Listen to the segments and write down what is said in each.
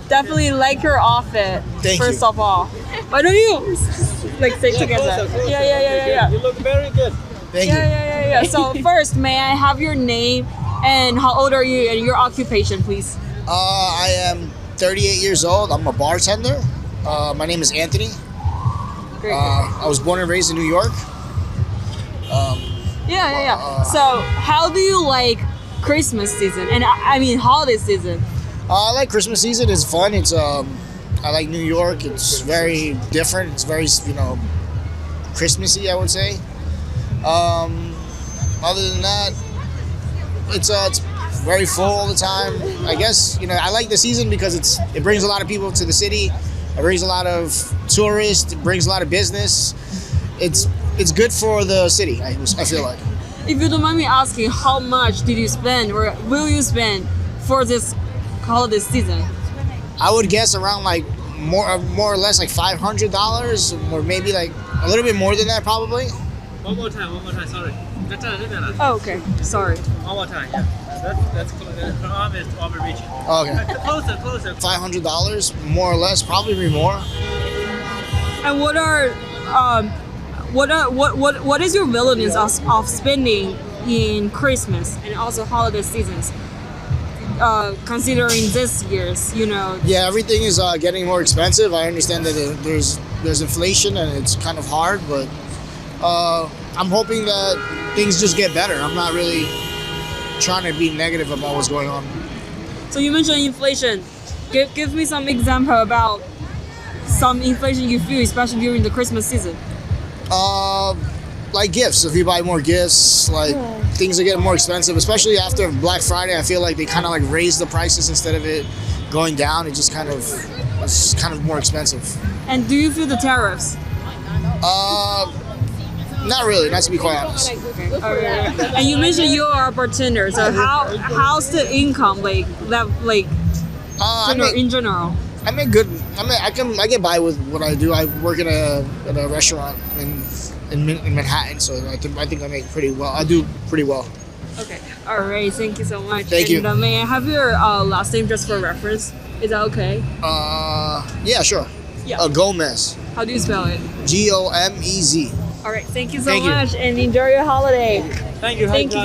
definitely like your outfit. Thank first you. of all, why don't you like stay together? Yeah. You look very good. Thank you. Yeah. So first, may I have your name and how old are you and your occupation, please? I am 38 years old. I'm a bartender. My name is Anthony. Great. I was born and raised in New York. Yeah. So how do you like Christmas season and I mean holiday season? I like Christmas season. It's fun. It's I like New York. It's very different. It's very Christmassy, I would say. Other than that, it's very full all the time. I guess I like the season because it brings a lot of people to the city. It brings a lot of tourists. It brings a lot of business. It's good for the city. I feel like. If you don't mind me asking, how much did you spend or will you spend for this holiday season? I would guess around like more or less like $500 or maybe like a little bit more than that probably. One more time, sorry. Oh, okay. Sorry. One more time, yeah. That's close. Her arm is over reaching. Okay. Closer. $500 more or less, probably more. And what is your willingness of spending in Christmas and also holiday seasons? Considering this year's, Yeah, everything is getting more expensive. I understand that there's inflation and it's kind of hard, but I'm hoping that things just get better. I'm not really trying to be negative about what's going on. So you mentioned inflation. Give me some example about some inflation you feel, especially during the Christmas season. Like gifts. If you buy more gifts, like things are getting more expensive, especially after Black Friday. I feel like they kind of like raise the prices instead of it going down. It's kind of more expensive. And do you feel the tariffs? Not really. Not to be quite honest. Alright. And you mentioned you are a bartender. So how's the income in general? I make good. I get by with what I do. I work in a restaurant in Manhattan, so I think I make pretty well. I do pretty well. Okay. All right. Thank you so much. Thank you. May I have your last name just for reference? Is that okay? Yeah, sure. Yeah. Gomez. How do you spell it? Gomez. All right. Thank you so Thank you. much, and enjoy your holiday. Thank you. Thank you.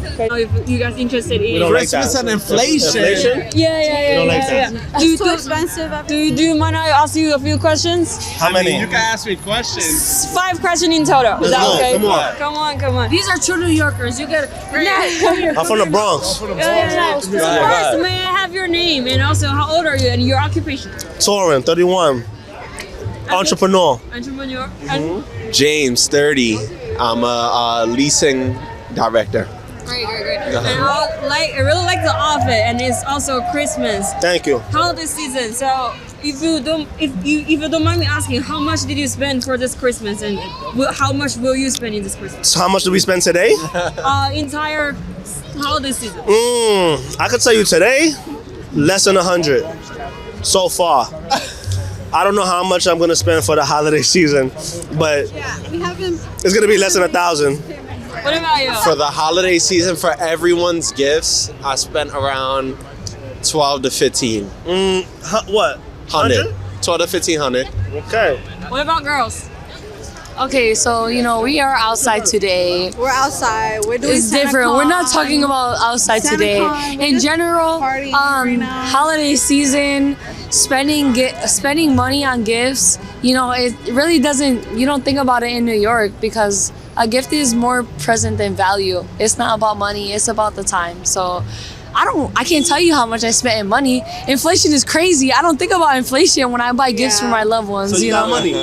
Okay. If you guys interested in Christmas and inflation. yeah. It's too expensive. Do you mind I ask you a few questions? How many? You can ask me questions. 5 questions in total. Is that go. okay? Come on. Come on. These are true New Yorkers. You get Come here. I'm from the Bronx. Yeah. So first, may I have your name and also how old are you and your occupation? Torin, 31. Entrepreneur. Entrepreneur. And James, 30. I'm a leasing director. Great. And I really like the outfit, and it's also Christmas Thank you. holiday season. So if you don't mind me asking, how much did you spend for this Christmas, and how much will you spend in this Christmas? So how much do we spend today? Entire holiday season. I could tell you today, less than 100 so far. I don't know how much I'm gonna spend for the holiday season, but it's gonna be less than 1,000. What about you? For the holiday season, for everyone's gifts, I spent around 12 to 15. What? 100. 12 to 1,500. Okay. What about girls? Okay, so we are outside today. We're outside. We're doing It's Santa different. We're not Claus. talking about outside Santa today. Claus. We're In just general, partying right now. holiday season, spending money on gifts. It really doesn't. You don't think about it in New York because a gift is more present than value. It's not about money. It's about the time. So. I can't tell you how much I spent in money. Inflation is crazy. I don't think about inflation when I buy gifts for my loved ones. So you got money.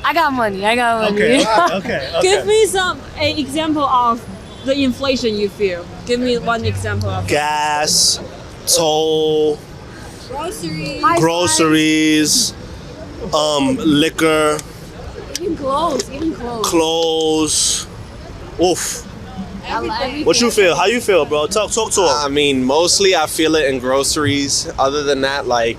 I got money. Okay. Give me an example of the inflation you feel. Give me one example of it. Gas, toll, groceries, liquor, Even clothes. clothes. Oof. What you feel? How you feel, bro? Talk to him. I mean, mostly I feel it in groceries. Other than that, like,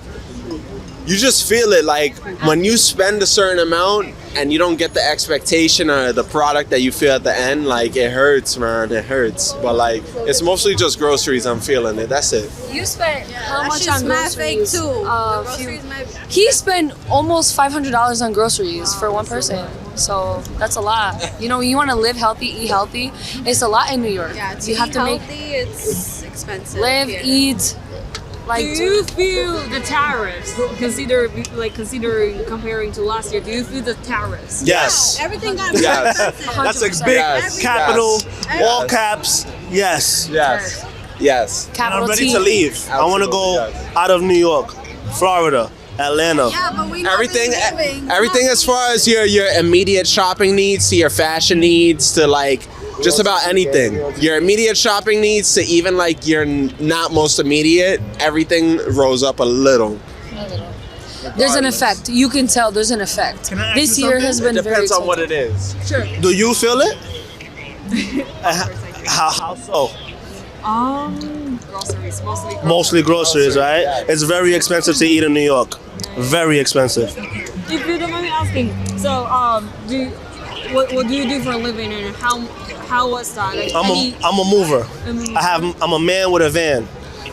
you just feel it. Like, when you spend a certain amount, and you don't get the expectation or the product that you feel at the end, like it hurts, man. It hurts. But like it's mostly just groceries. I'm feeling it. That's it. You spent how much She's on mad fake groceries? too. Few- Groceries mad. He spent almost $500 on groceries for one person. So that's a lot. You know, you want to live healthy, eat healthy. It's a lot in New York. Yeah, to you have eat to make healthy, it's expensive. live, here. eat. Like, Do you feel the tariffs? Considering comparing to last year, do you feel the tariffs? Yes. Everything got Yes. expensive. That's a 100%. big Yes. capital, Yes. all caps. Yes. Yes. Yes. And capital I'm ready T. to leave. I want to go Absolutely, yes. out of New York, Florida, Atlanta. Yeah, but we know Everything, we're living. everything as far as your immediate shopping needs to your fashion needs to like just about anything. Your immediate shopping needs to even like your not most immediate. Everything rose up a little. There's an effect. You can tell there's an effect. Can I ask This you year something? has It been very depends on expensive. what it is. Sure. Do you feel it? How so? Groceries, mostly. Mostly groceries, right? It's very expensive to eat in New York. Very expensive. If you don't mind me asking, so what do you do for a living and how was that? Like, I'm a mover. I'm a man with a van.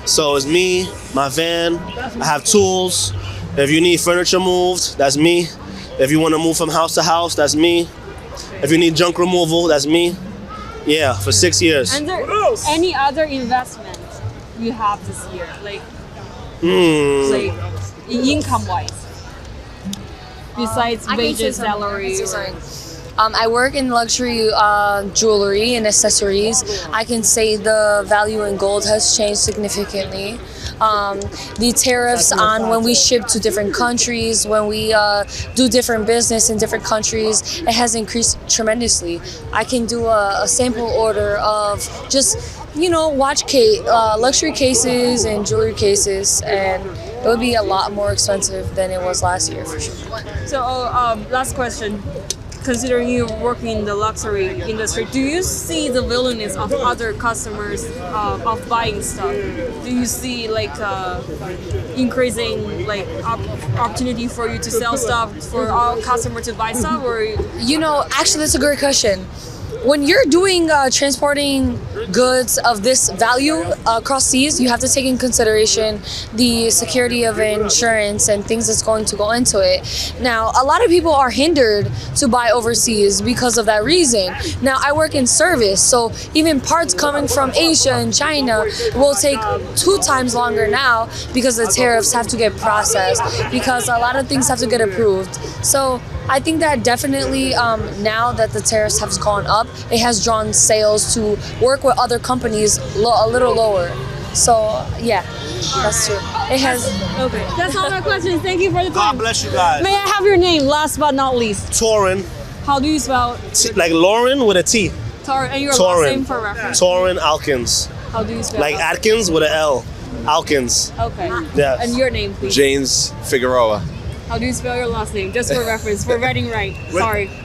So it's me, my van. I have tools. If you need furniture moved, that's me. If you want to move from house to house, that's me. If you need junk removal, that's me. Yeah, for 6 years. And there any other investment you have this year, like income wise, besides wages, salary? I work in luxury jewelry and accessories. I can say the value in gold has changed significantly. The tariffs on when we ship to different countries, when we do different business in different countries, it has increased tremendously. I can do a sample order of just, luxury cases and jewelry cases, and it would be a lot more expensive than it was last year for sure. So, last question. Considering you working in the luxury industry, do you see the willingness of other customers of buying stuff? Do you see like increasing like opportunity for you to sell stuff for our customer to buy stuff, or Actually, that's a great question. When you're doing transporting goods of this value across seas, you have to take in consideration the security of insurance and things that's going to go into it. Now, a lot of people are hindered to buy overseas because of that reason. Now, I work in service, so even parts coming from Asia and China will take 2 times longer now because the tariffs have to get processed, because a lot of things have to get approved. So I think that definitely now that the tariffs have gone up, it has drawn sales to work with other companies a little lower. So yeah, that's true. It has. okay? That's all my questions. Thank you for the time. God bless you guys. May I have your name, last but not least? Torin, How do you spell like Lauren with a T. Torin? And your last Torin. name for reference. Torin Alkins. How do you spell? Like Atkins with an L. Alkins. Okay. Yes. And your name, please. James Figueroa. How do you spell your last name? Just for reference, for reading right. Sorry. Figueroa.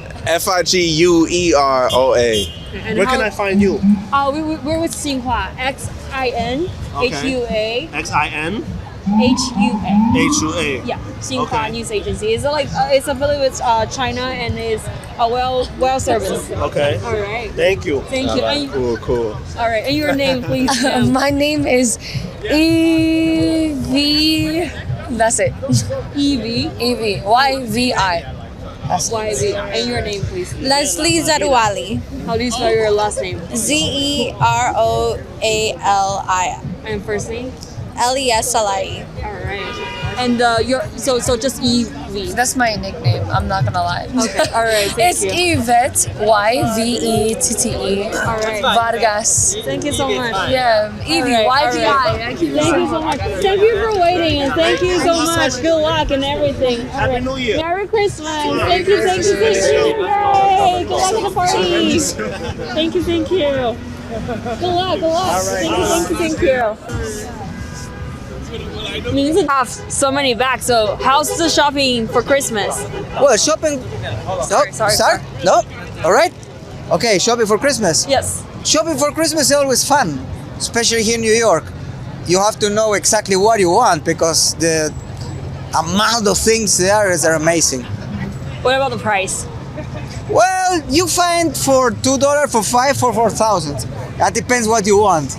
And Where can I find you? We're with Xinhua. XIN HUA XIN HUA. HUA. Yeah, Xinhua Okay. News Agency. It's it's affiliated with China and is a well service. Okay. All right. Thank you. Thank you. And, Cool. all right. And your name, please. My name is Evie. That's it. Evie. Evie. YVI. YV. And your name, please. Leslie Zadwali. How do you spell your last name? Zeroali. And first name? Elias Salai. All right. And your so just Evie. That's my nickname. I'm not gonna lie. Okay. All right. Thank It's you. Yvette, YVETTE. All right. Vargas. Thank you so much. Yeah, Evie, All right, YVI. all right. Thank you so much. Thank you for waiting, and thank you so much. Good luck and everything. All Happy right. New Year. Merry Christmas. Thank you. Yay. Good luck at the party. Thank you. Good luck. Thank you. I mean, you have so many bags. So, how's the shopping for Christmas? Well, shopping. Sorry. Start? No? All right. Okay, shopping for Christmas. Yes. Shopping for Christmas is always fun, especially here in New York. You have to know exactly what you want because the amount of things there is amazing. What about the price? Well, you find for $2, for $5, for 4,000. That depends what you want.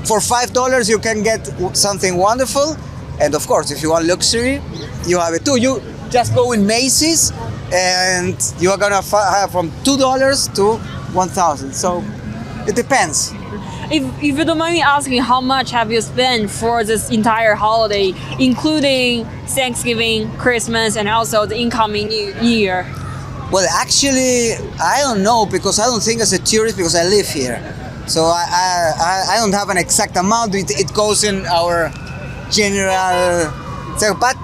For $5, you can get something wonderful, and of course, if you want luxury, you have it too. You just go in Macy's, and you are gonna have from $2 to 1,000. So it depends. If you don't mind me asking, how much have you spent for this entire holiday, including Thanksgiving, Christmas, and also the incoming New Year? Well, actually, I don't know because I don't think as a tourist because I live here. So I don't have an exact amount. It goes in our general. But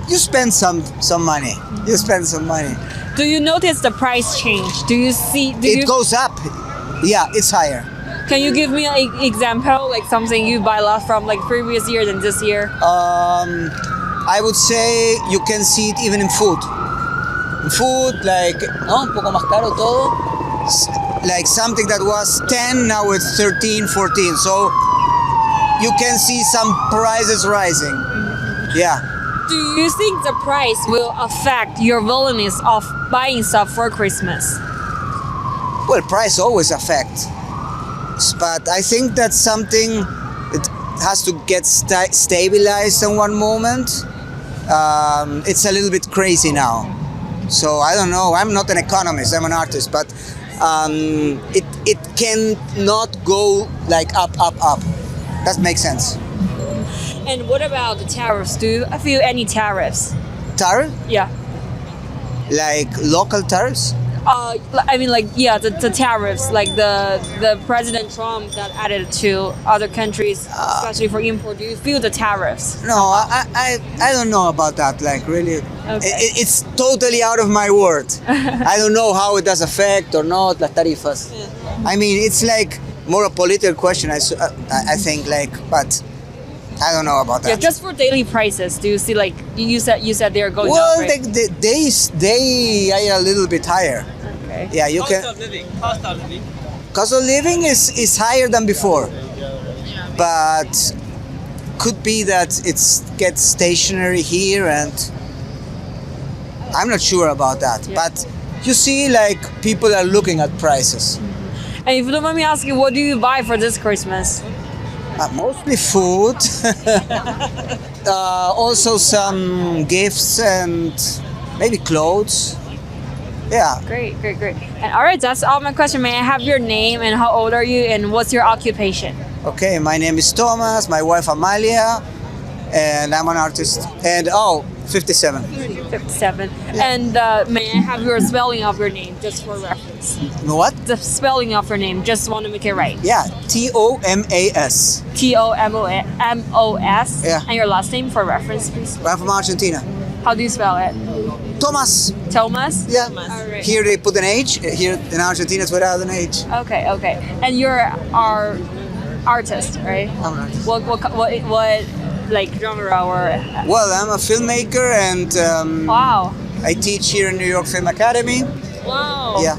you spend some money. You spend some money. Do you notice the price change? Do you see? It goes up. Yeah, it's higher. Can you give me an example, like something you buy a lot from, like previous year than this year? I would say you can see it even in food. Food, like, no, un poco más caro todo. Like something that was 10, now it's 13, 14. So you can see some prices rising. Yeah. Do you think the price will affect your willingness of buying stuff for Christmas? Well, price always affects. But I think that's something it has to get stabilized in one moment. It's a little bit crazy now. So I don't know. I'm not an economist. I'm an artist, but it can not go like up. That makes sense. And what about the tariffs? Do you feel any tariffs? Tariff? Yeah. Like local tariffs? I mean, like, yeah, the tariffs, like the President Trump that added to other countries, especially for import. Do you feel the tariffs? No, I don't know about that. Like really, Okay. it's totally out of my world. I don't know how it does affect or not las tarifas. I mean, it's like more a political question. I think like, but I don't know about that. Yeah, just for daily prices. Do you see, like, you said they're going Well, up, right? they are a little bit higher. Okay. Yeah, you Cost can. of living. Cost of living. Cost of living is higher than before, but could be that it gets stationary here, and I'm not sure about that. Yeah. But you see, like people are looking at prices. And if you don't mind me asking, what do you buy for this Christmas? Mostly food, also some gifts and maybe clothes. Yeah. Great. And all right, that's all my question. May I have your name and how old are you and what's your occupation? Okay, my name is Thomas, my wife Amalia, and I'm an artist. And 57. 57. And may I have your spelling of your name, just for reference? What? The spelling of your name, just want to make it right. Yeah, Tomas. Tomos. Yeah. And your last name for reference, please. I'm from Argentina. How do you spell it? Thomas. Thomas? Yeah. All right. Here they put an H. Here in Argentina it's without an H. Okay. And you're our artist, right? I'm an artist. What like genre or? Well, I'm a filmmaker and Wow. I teach here in New York Film Academy. Wow. Yeah.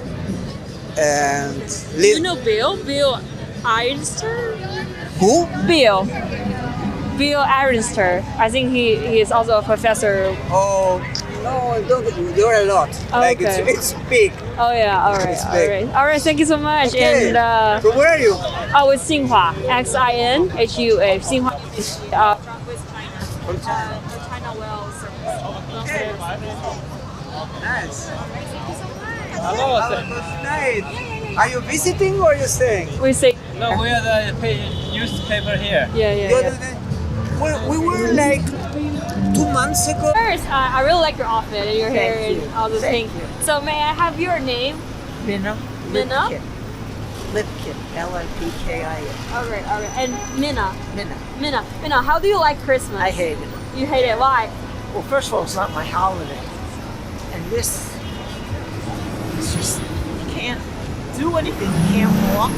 And Do you know Bill? Bill Ironster? Who? Bill Ironster. I think he is also a professor. Oh, no, you're a lot. Like Okay. it's big. Oh yeah. All right. It's big. All right. Thank you so much. Okay. And From where are you? it's Xinhua. XINHUA. Xinhua. With China. From China. China well service. Nice. Hello, sir. Nice. Are you visiting or are you staying? We say. No, we are the newspaper here. Yeah. We were like 2 months ago. First, I really like your outfit and your hair and all those things. So may I have your name? Minna. Minna? Lipkin. Lipkin. All right. And Minna. Minna. Minna, how do you like Christmas? I hate it. You hate it. Why? Well, first of all, it's not my holiday. And it's just, you can't do anything. You can't walk.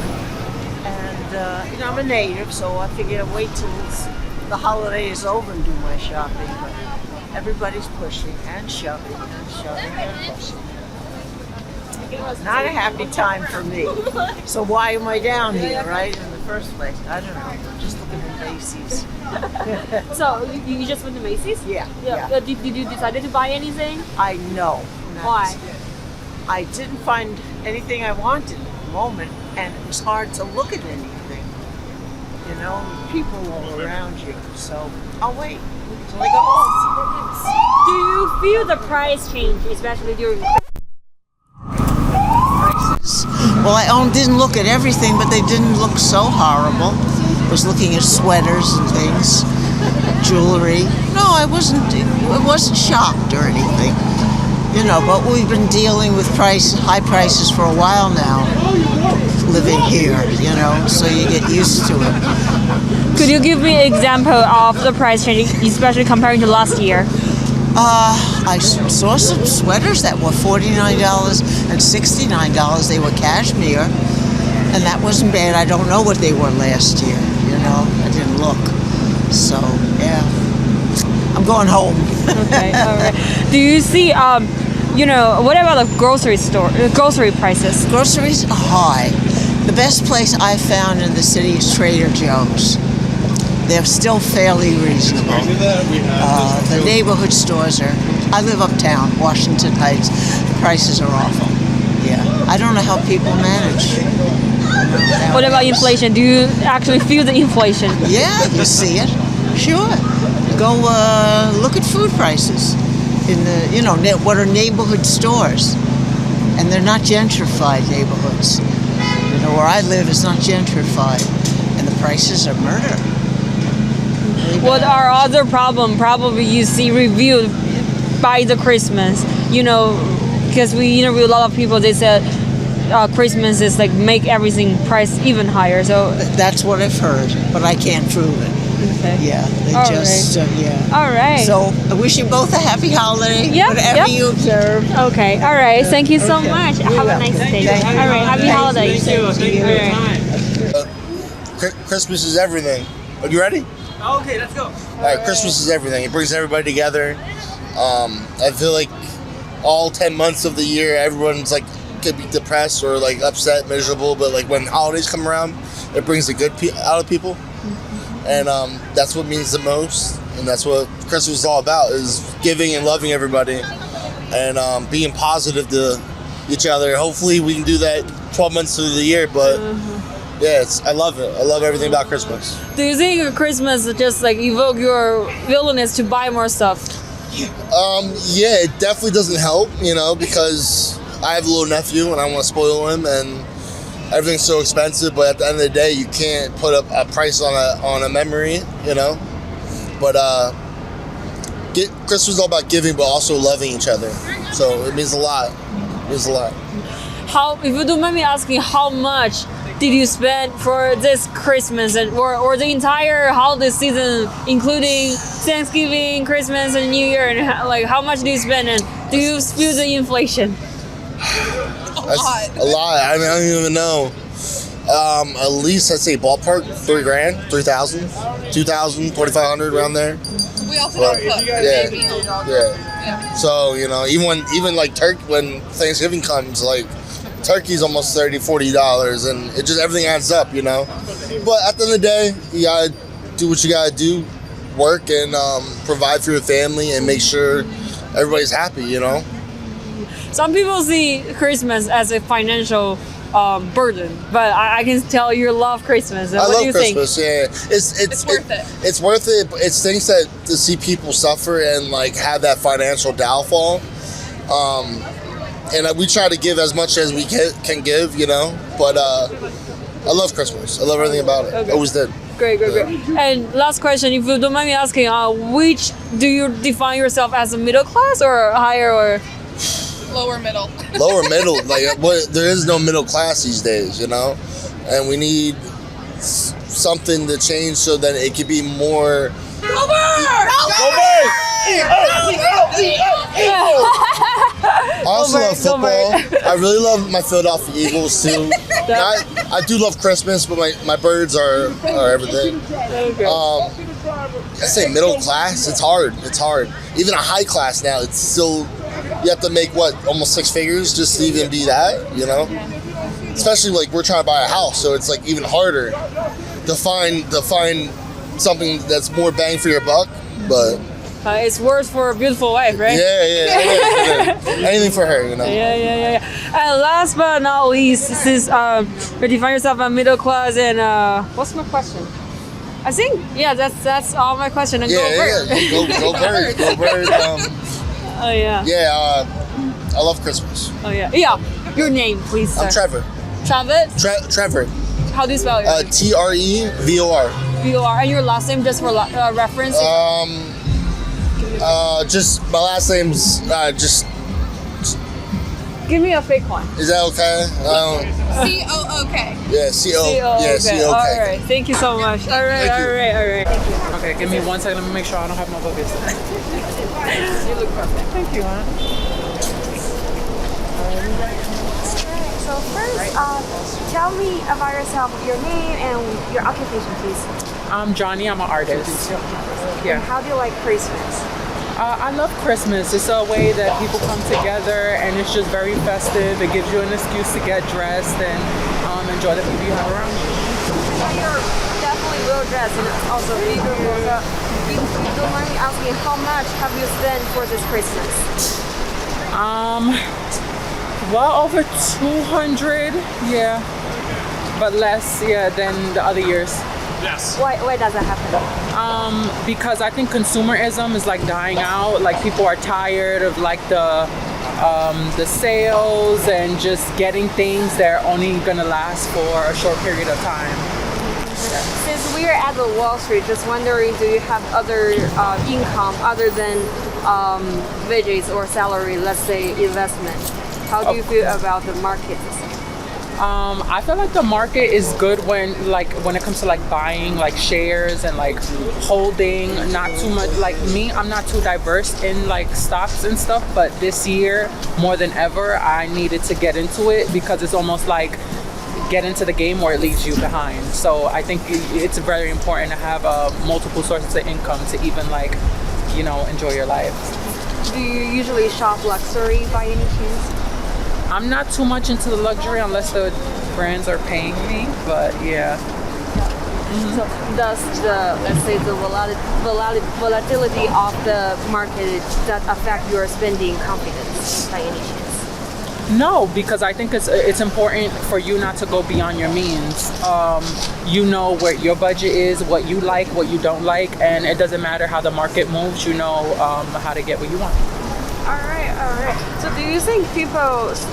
And, I'm a native, so I figure I'd wait till the holiday is over and do my shopping. But everybody's pushing and shoving and pushing. Not a happy time for me. So why am I down here, right, in the first place? I don't know. I'm just looking at Macy's. So you just went to Macy's? Yeah. Did you decide to buy anything? I know. Why? I didn't find anything I wanted at the moment, and it was hard to look at anything. You know, people all around you. So I'll wait till I go home. Do you feel the price change, especially during Prices. Well, I didn't look at everything, but they didn't look so horrible. I was looking at sweaters and things, jewelry. No, I wasn't shocked or anything. You know, but we've been dealing with high prices for a while now, living here, you know, so you get used to it. Could you give me an example of the price change, especially comparing to last year? I saw some sweaters that were $49 and $69. They were cashmere, and that wasn't bad. I don't know what they were last year, you know. I didn't look. So, yeah. I'm going home. Okay, all right. Do you see, you know, what about the grocery prices? Groceries are high. The best place I found in the city is Trader Joe's. They're still fairly reasonable. The neighborhood stores are, I live uptown, Washington Heights. The prices are awful. Yeah. I don't know how people manage. What about inflation? Do you actually feel the inflation? Yeah, you see it. Sure. Go look at food prices in the, you know, what are neighborhood stores. And they're not gentrified neighborhoods. You know, where I live is not gentrified. And the prices are murder. What are other problem probably you see reviewed by the Christmas? You know, because we interview a lot of people, they said Christmas is like make everything price even higher. So that's what I've heard, but I can't prove it. Okay. Yeah, they All just yeah. All right. So I wish you both a happy holiday. Whatever you observe. Okay. All right. Thank you so much. Have a nice day. All right. Happy holidays. Thank you. All right. Christmas is everything. Are you ready? Okay, let's go. All right, Christmas is everything. It brings everybody together. I feel like all 10 months of the year, everyone's like could be depressed or like upset, miserable. But like when holidays come around, it brings the good out of people, and that's what means the most. And that's what Christmas is all about: is giving and loving everybody, and being positive to each other. Hopefully, we can do that 12 months through the year, but. Yeah, I love it. I love everything about Christmas. Do you think Christmas just like evoke your willingness to buy more stuff? Yeah, it definitely doesn't help, you know, because I have a little nephew and I want to spoil him, and everything's so expensive. But at the end of the day, you can't put a price on a memory, you know. But Christmas is all about giving, but also loving each other. So it means a lot. It means a lot. How, if you don't mind me asking, how much did you spend for this Christmas or the entire holiday season, including Thanksgiving, Christmas, and New Year? And like, how much do you spend? And do you feel the inflation? A lot. I mean, I don't even know. At least I'd say ballpark $3,000, $3,000, $2,000, $2,500 around there. We also don't cook. Yeah. So you know, even like when Thanksgiving comes, like. Turkey's almost $30-$40, and it just everything adds up, you know. But at the end of the day, you gotta do what you gotta do, work and provide for your family and make sure everybody's happy, you know. Some people see Christmas as a financial burden, but I can tell you love Christmas. I what love do you Christmas. think? Yeah, it's worth it. It's worth it. But it's things that to see people suffer and like have that financial downfall. And we try to give as much as we can give, you know. But I love Christmas. I love everything about it. Okay. Always did. Great. And last question, if you don't mind me asking, which do you define yourself as a middle class or higher or Lower middle. Lower middle. Like there is no middle class these days, you know. And we need something to change so that it could be more. I also love football. I really love my Philadelphia Eagles too. I do love Christmas, but my birds are everything. I say middle class. It's hard. Even a high class now, it's still you have to make almost 6 figures just to even be that, you know. Especially like we're trying to buy a house, so it's like even harder to find something that's more bang for your buck. But It's worth for a beautiful wife, right? Yeah. Anything for her, you know. Yeah. And last but not least, this is you define yourself as middle class, and what's my question? I think that's all my question. And go bird. Go bird. Go bird. Oh yeah. Yeah. I love Christmas. Oh yeah. Your name, please. Sir. I'm Trevor. Trevor. Trevor. How do you spell it? Trevor. VOR. And your last name, just for reference. Just my last name's just. Give me a fake one. Is that okay? C-O-O-K. Yeah, C-O. Yeah, C-O-K. All right. Thank you so much. All right. Okay, give me 1 second. Let me make sure I don't have no boogers. You look perfect. Thank you, hon. So first, tell me about yourself, your name and your occupation, please. I'm Johnny. I'm an artist. And Yeah. how do you like Christmas? I love Christmas. It's a way that people come together, and it's just very festive. It gives you an excuse to get dressed and enjoy the people you have around you. You're definitely well dressed and also beautiful. So, if you don't mind me asking, how much have you spent for this Christmas? Well over 200, yeah, but less, than the other years. Why does that happen? Because I think consumerism is like dying out. Like people are tired of like the sales and just getting things that are only gonna last for a short period of time. Since we're at the Wall Street, just wondering, do you have other income other than wages or salary, let's say investment? How do you feel about the market? I feel like the market is good when it comes to like buying like shares and like holding. Not too much like me. I'm not too diverse in like stocks and stuff. But this year, more than ever, I needed to get into it because it's almost like get into the game or it leaves you behind. So I think it's very important to have multiple sources of income to even like enjoy your life. Do you usually shop luxury by any chance? I'm not too much into the luxury unless the brands are paying me, but yeah. So does the, let's say, the volatility of the market that affect your spending confidence by any chance? No, because I think it's important for you not to go beyond your means. You know where your budget is, what you like, what you don't like, and it doesn't matter how the market moves. You know how to get what you want. All right. So do you think people's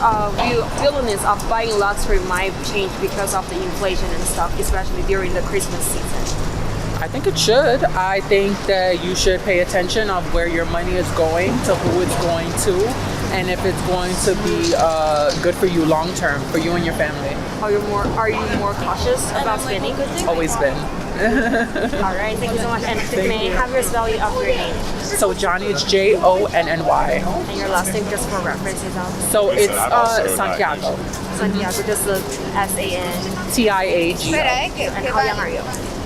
willingness of buying luxury might change because of the inflation and stuff, especially during the Christmas season? I think it should. I think that you should pay attention of where your money is going, to who it's going to, and if it's going to be good for you long term, for you and your family. Are you more cautious about spending? Always been. All right, thank you so much. And may I have your spelling of your name? So Johnny, it's Jonny. And your last name, just for references. So it's Santiago. Santiago, just the S-A-N. Tiago. And how young are you?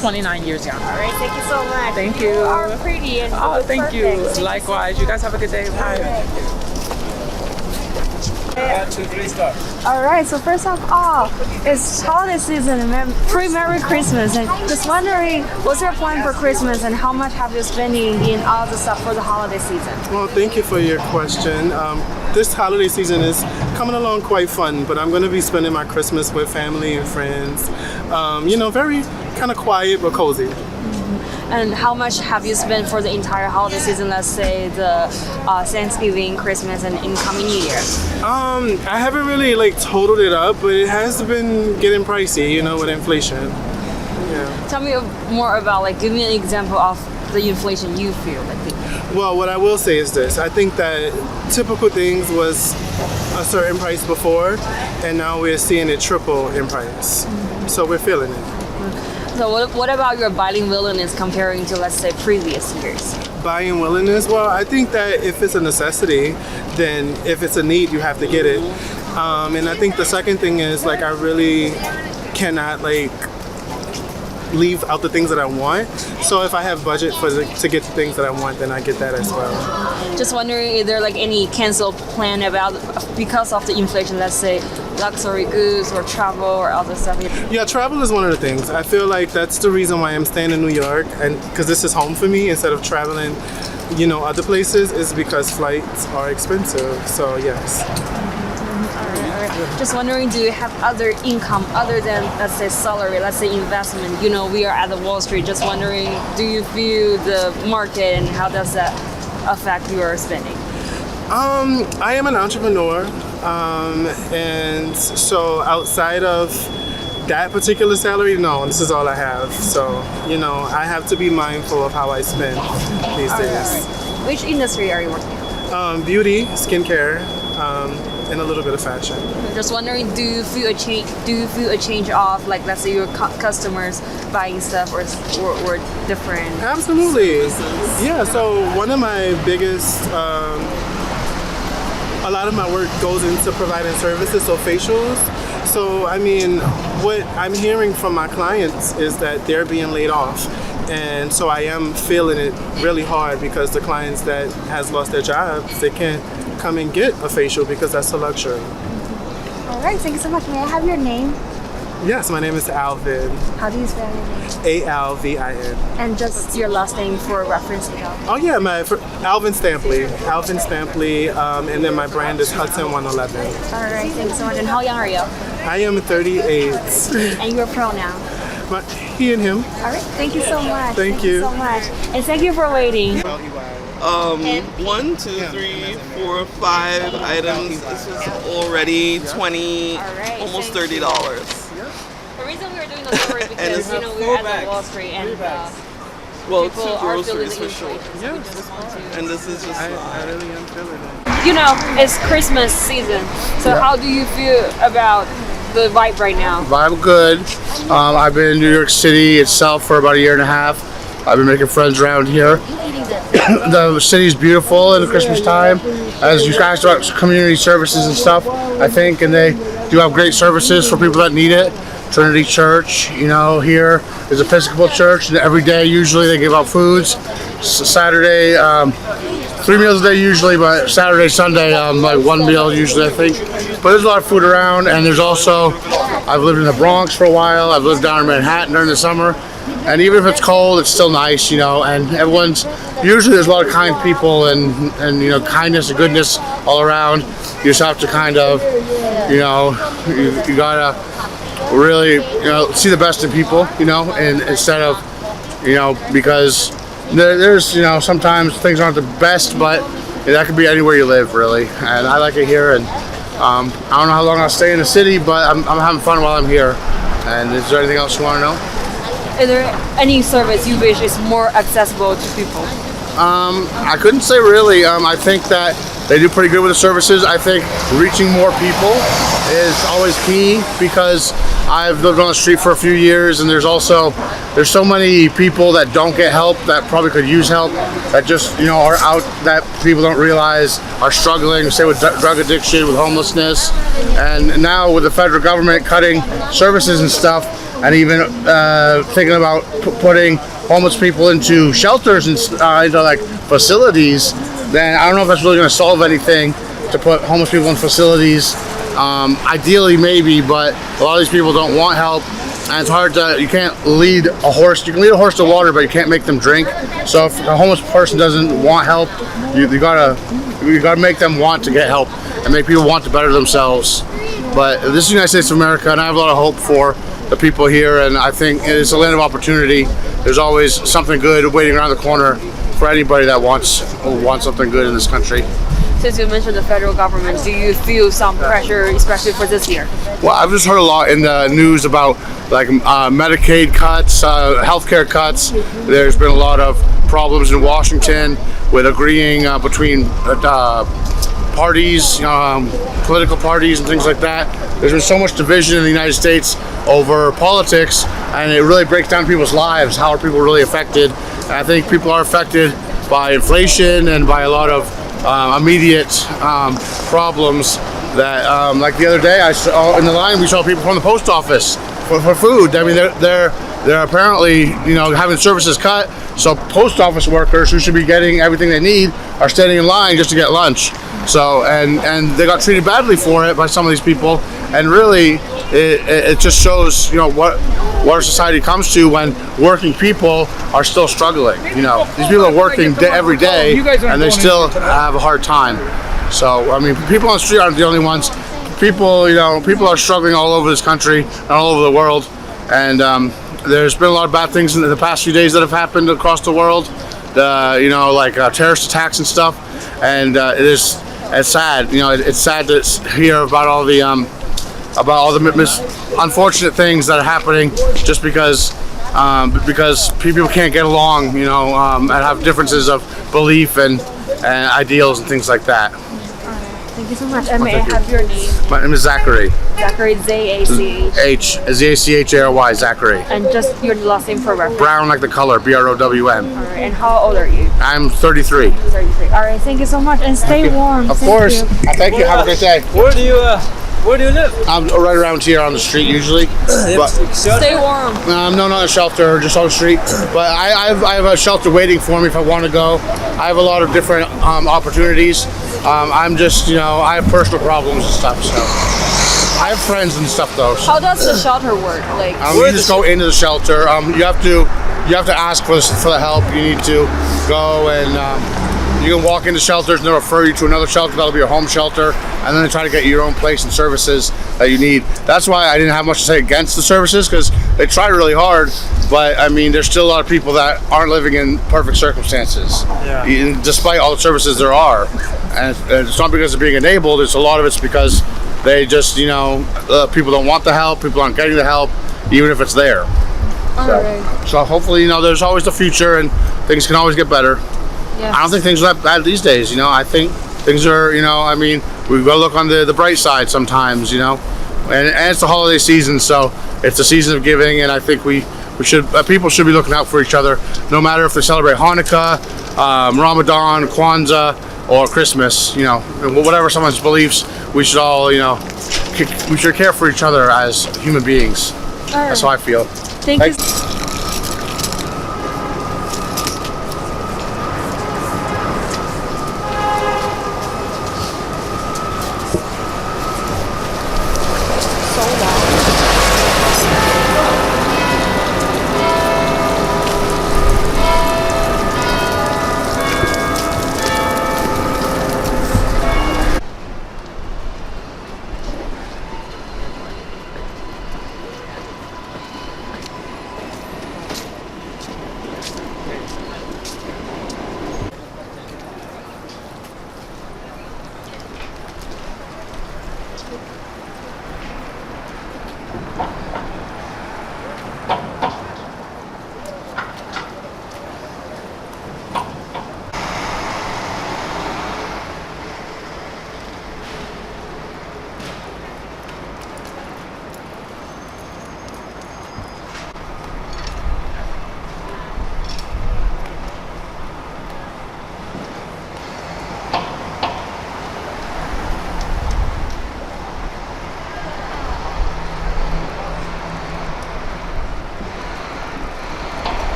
29 years young. All right, thank you so much. Thank you. You are pretty and oh, thank perfect. you. Likewise. You guys have a good day. Bye. All right, so first of all, it's holiday season and pre-Merry Christmas, and just wondering, what's your plan for Christmas and how much have you spending in all the stuff for the holiday season? Well, thank you for your question. This holiday season is coming along quite fun, but I'm going to be spending my Christmas with family and friends. Very kind of quiet but cozy. And how much have you spent for the entire holiday season, let's say the Thanksgiving, Christmas, and incoming New Year? I haven't really totaled it up, but it has been getting pricey, with inflation. Yeah. Tell me more about, give me an example of the inflation you feel. Well, what I will say is this. I think that typical things was a certain price before, and now we're seeing it triple in price. So we're feeling it. So what about your buying willingness comparing to, let's say, previous years? Buying willingness? Well, I think that if it's a necessity, then if it's a need, you have to get it. And I think the second thing is, I really cannot, leave out the things that I want. So if I have budget to get the things that I want, then I get that as well. Just wondering, is there any canceled plan because of the inflation, let's say luxury goods or travel or other stuff? Yeah, travel is one of the things. I feel like that's the reason why I'm staying in New York, and because this is home for me instead of traveling other places is because flights are expensive. So yes. Just wondering, do you have other income other than, let's say, salary, let's say investment? We are at the Wall Street. Just wondering, do you view the market and how does that affect your spending? I am an entrepreneur, and so outside of that particular salary, no, this is all I have. So, I have to be mindful of how I spend these days. Which industry are you working in? Beauty, skincare, and a little bit of fashion. Just wondering, do you feel a change? Do you feel a change of, like, let's say, your customers buying stuff or different? Absolutely. Yeah. So one of my biggest, a lot of my work goes into providing services, so facials. So I mean, what I'm hearing from my clients is that they're being laid off. And so I am feeling it really hard because the clients that has lost their jobs, they can't come and get a facial because that's a luxury. All right, thank you so much. May I have your name? Yes, my name is Alvin. How do you spell your name? Alvin. And just your last name for reference. Oh yeah, Alvin Stampley. Alvin Stampley, and then my brand is Hudson 111. All right, thanks so much. And how young are you? I am 38. And your pronoun? He and him. All right, thank you so much. Thank you so much. And thank you for waiting. 1, 2, 3, 4, 5 items. This is already $20, almost $30. The reason we were doing the story because we're at the Wall Street and well, people 2 are groceries feeling for sure. Yeah. And this is just. I really am feeling it. It's Christmas season. So how do you feel about the vibe right now? Vibe good. I've been in New York City itself for about a year and a half. I've been making friends around here. The city's beautiful in the Christmas time. As you guys talk community services and stuff, I think, and they do have great services for people that need it. Trinity Church, here is Episcopal Church, and every day usually they give out foods. Saturday, 3 meals a day usually, but Saturday, Sunday, like 1 meal usually, I think. But there's a lot of food around, and there's also, I've lived in the Bronx for a while. I've lived down in Manhattan during the summer, and even if it's cold, it's still nice, and everyone's, usually there's a lot of kind people and kindness and goodness all around. You just have to kind of, you gotta really, see the best in people, and instead of, because there's, sometimes things aren't the best, but that could be anywhere you live, really. And I like it here, and I don't know how long I'll stay in the city, but I'm having fun while I'm here. And is there anything else you want to know? Is there any service you wish is more accessible to people? I couldn't say really. I think that they do pretty good with the services. I think reaching more people is always key because I've lived on the street for a few years, and there's so many people that don't get help that probably could use help, that just are out, that people don't realize are struggling, say with drug addiction, with homelessness, and now with the federal government cutting services and stuff, and even thinking about putting homeless people into shelters and into like facilities, then I don't know if that's really going to solve anything to put homeless people in facilities. Ideally maybe, but a lot of these people don't want help, and it's hard to, you can't lead a horse, you can lead a horse to water, but you can't make them drink. So if a homeless person doesn't want help, you gotta make them want to get help and make people want to better themselves. But this is the United States of America, and I have a lot of hope for the people here, and I think it's a land of opportunity. There's always something good waiting around the corner for anybody that wants something good in this country. Since you mentioned the federal government, do you feel some pressure, especially for this year? Well, I've just heard a lot in the news about like Medicaid cuts, healthcare cuts. There's been a lot of problems in Washington with agreeing between parties, political parties and things like that. There's been so much division in the United States over politics, and it really breaks down people's lives. How are people really affected? And I think people are affected by inflation and by a lot of immediate problems that, like the other day, I saw in the line, we saw people from the post office for food. I mean, they're apparently, having services cut, so post office workers who should be getting everything they need are standing in line just to get lunch. So and they got treated badly for it by some of these people, and really it just shows, you know, what our society comes to when working people are still struggling. You know, these people are working every day and they still have a hard time. So I mean, people on the street aren't the only ones. People, you know, people are struggling all over this country and all over the world, and there's been a lot of bad things in the past few days that have happened across the world. You know, like terrorist attacks and stuff, and it's sad. You know, it's sad to hear about all the unfortunate things that are happening just because people can't get along, you know, and have differences of belief and ideals and things like that. Thank you so much. And may I have your name? My name is Zachary. Zachary, Z-A-C-H. Z-A-C-H-A-R-Y, Zachary. And just your last name for reference. Brown like the color, B-R-O-W-N. All right. And how old are you? I'm 33. 33. All right. Thank you so much. And stay warm. Of course. Thank you. Have a great day. Where do you live? I'm right around here on the street usually. But Stay warm. no, not a shelter, just on the street. But I have a shelter waiting for me if I want to go. I have a lot of different opportunities. I'm just, you know, I have personal problems and stuff, so. I have friends and stuff though. So. How does the shelter work? Like, you just go into the shelter. You have to ask for the help. You need to go and you can walk into shelters and they'll refer you to another shelter. That'll be your home shelter, and then they try to get you your own place and services that you need. That's why I didn't have much to say against the services, because they try really hard. But I mean, there's still a lot of people that aren't living in perfect circumstances, despite all the services there are. And it's not because they're being enabled. It's a lot of it's because they just, you know, people don't want the help. People aren't getting the help, even if it's there. So hopefully, you know, there's always the future, and things can always get better. Yes. I don't think things are that bad these days, you know. I think things are, you know, I mean, we've got to look on the bright side sometimes, you know. And it's the holiday season, so it's the season of giving, and I think we should, people should be looking out for each other, no matter if they celebrate Hanukkah, Ramadan, Kwanzaa, or Christmas, you know, whatever someone's beliefs, we should all, you know, we should care for each other as human beings. That's how I feel. Thank you.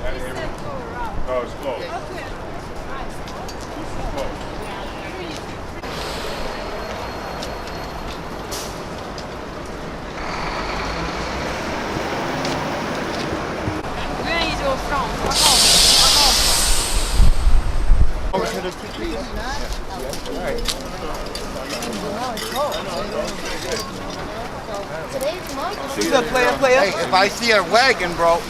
Oh, it's closed. She's a player. Hey, if I see a wagon, bro.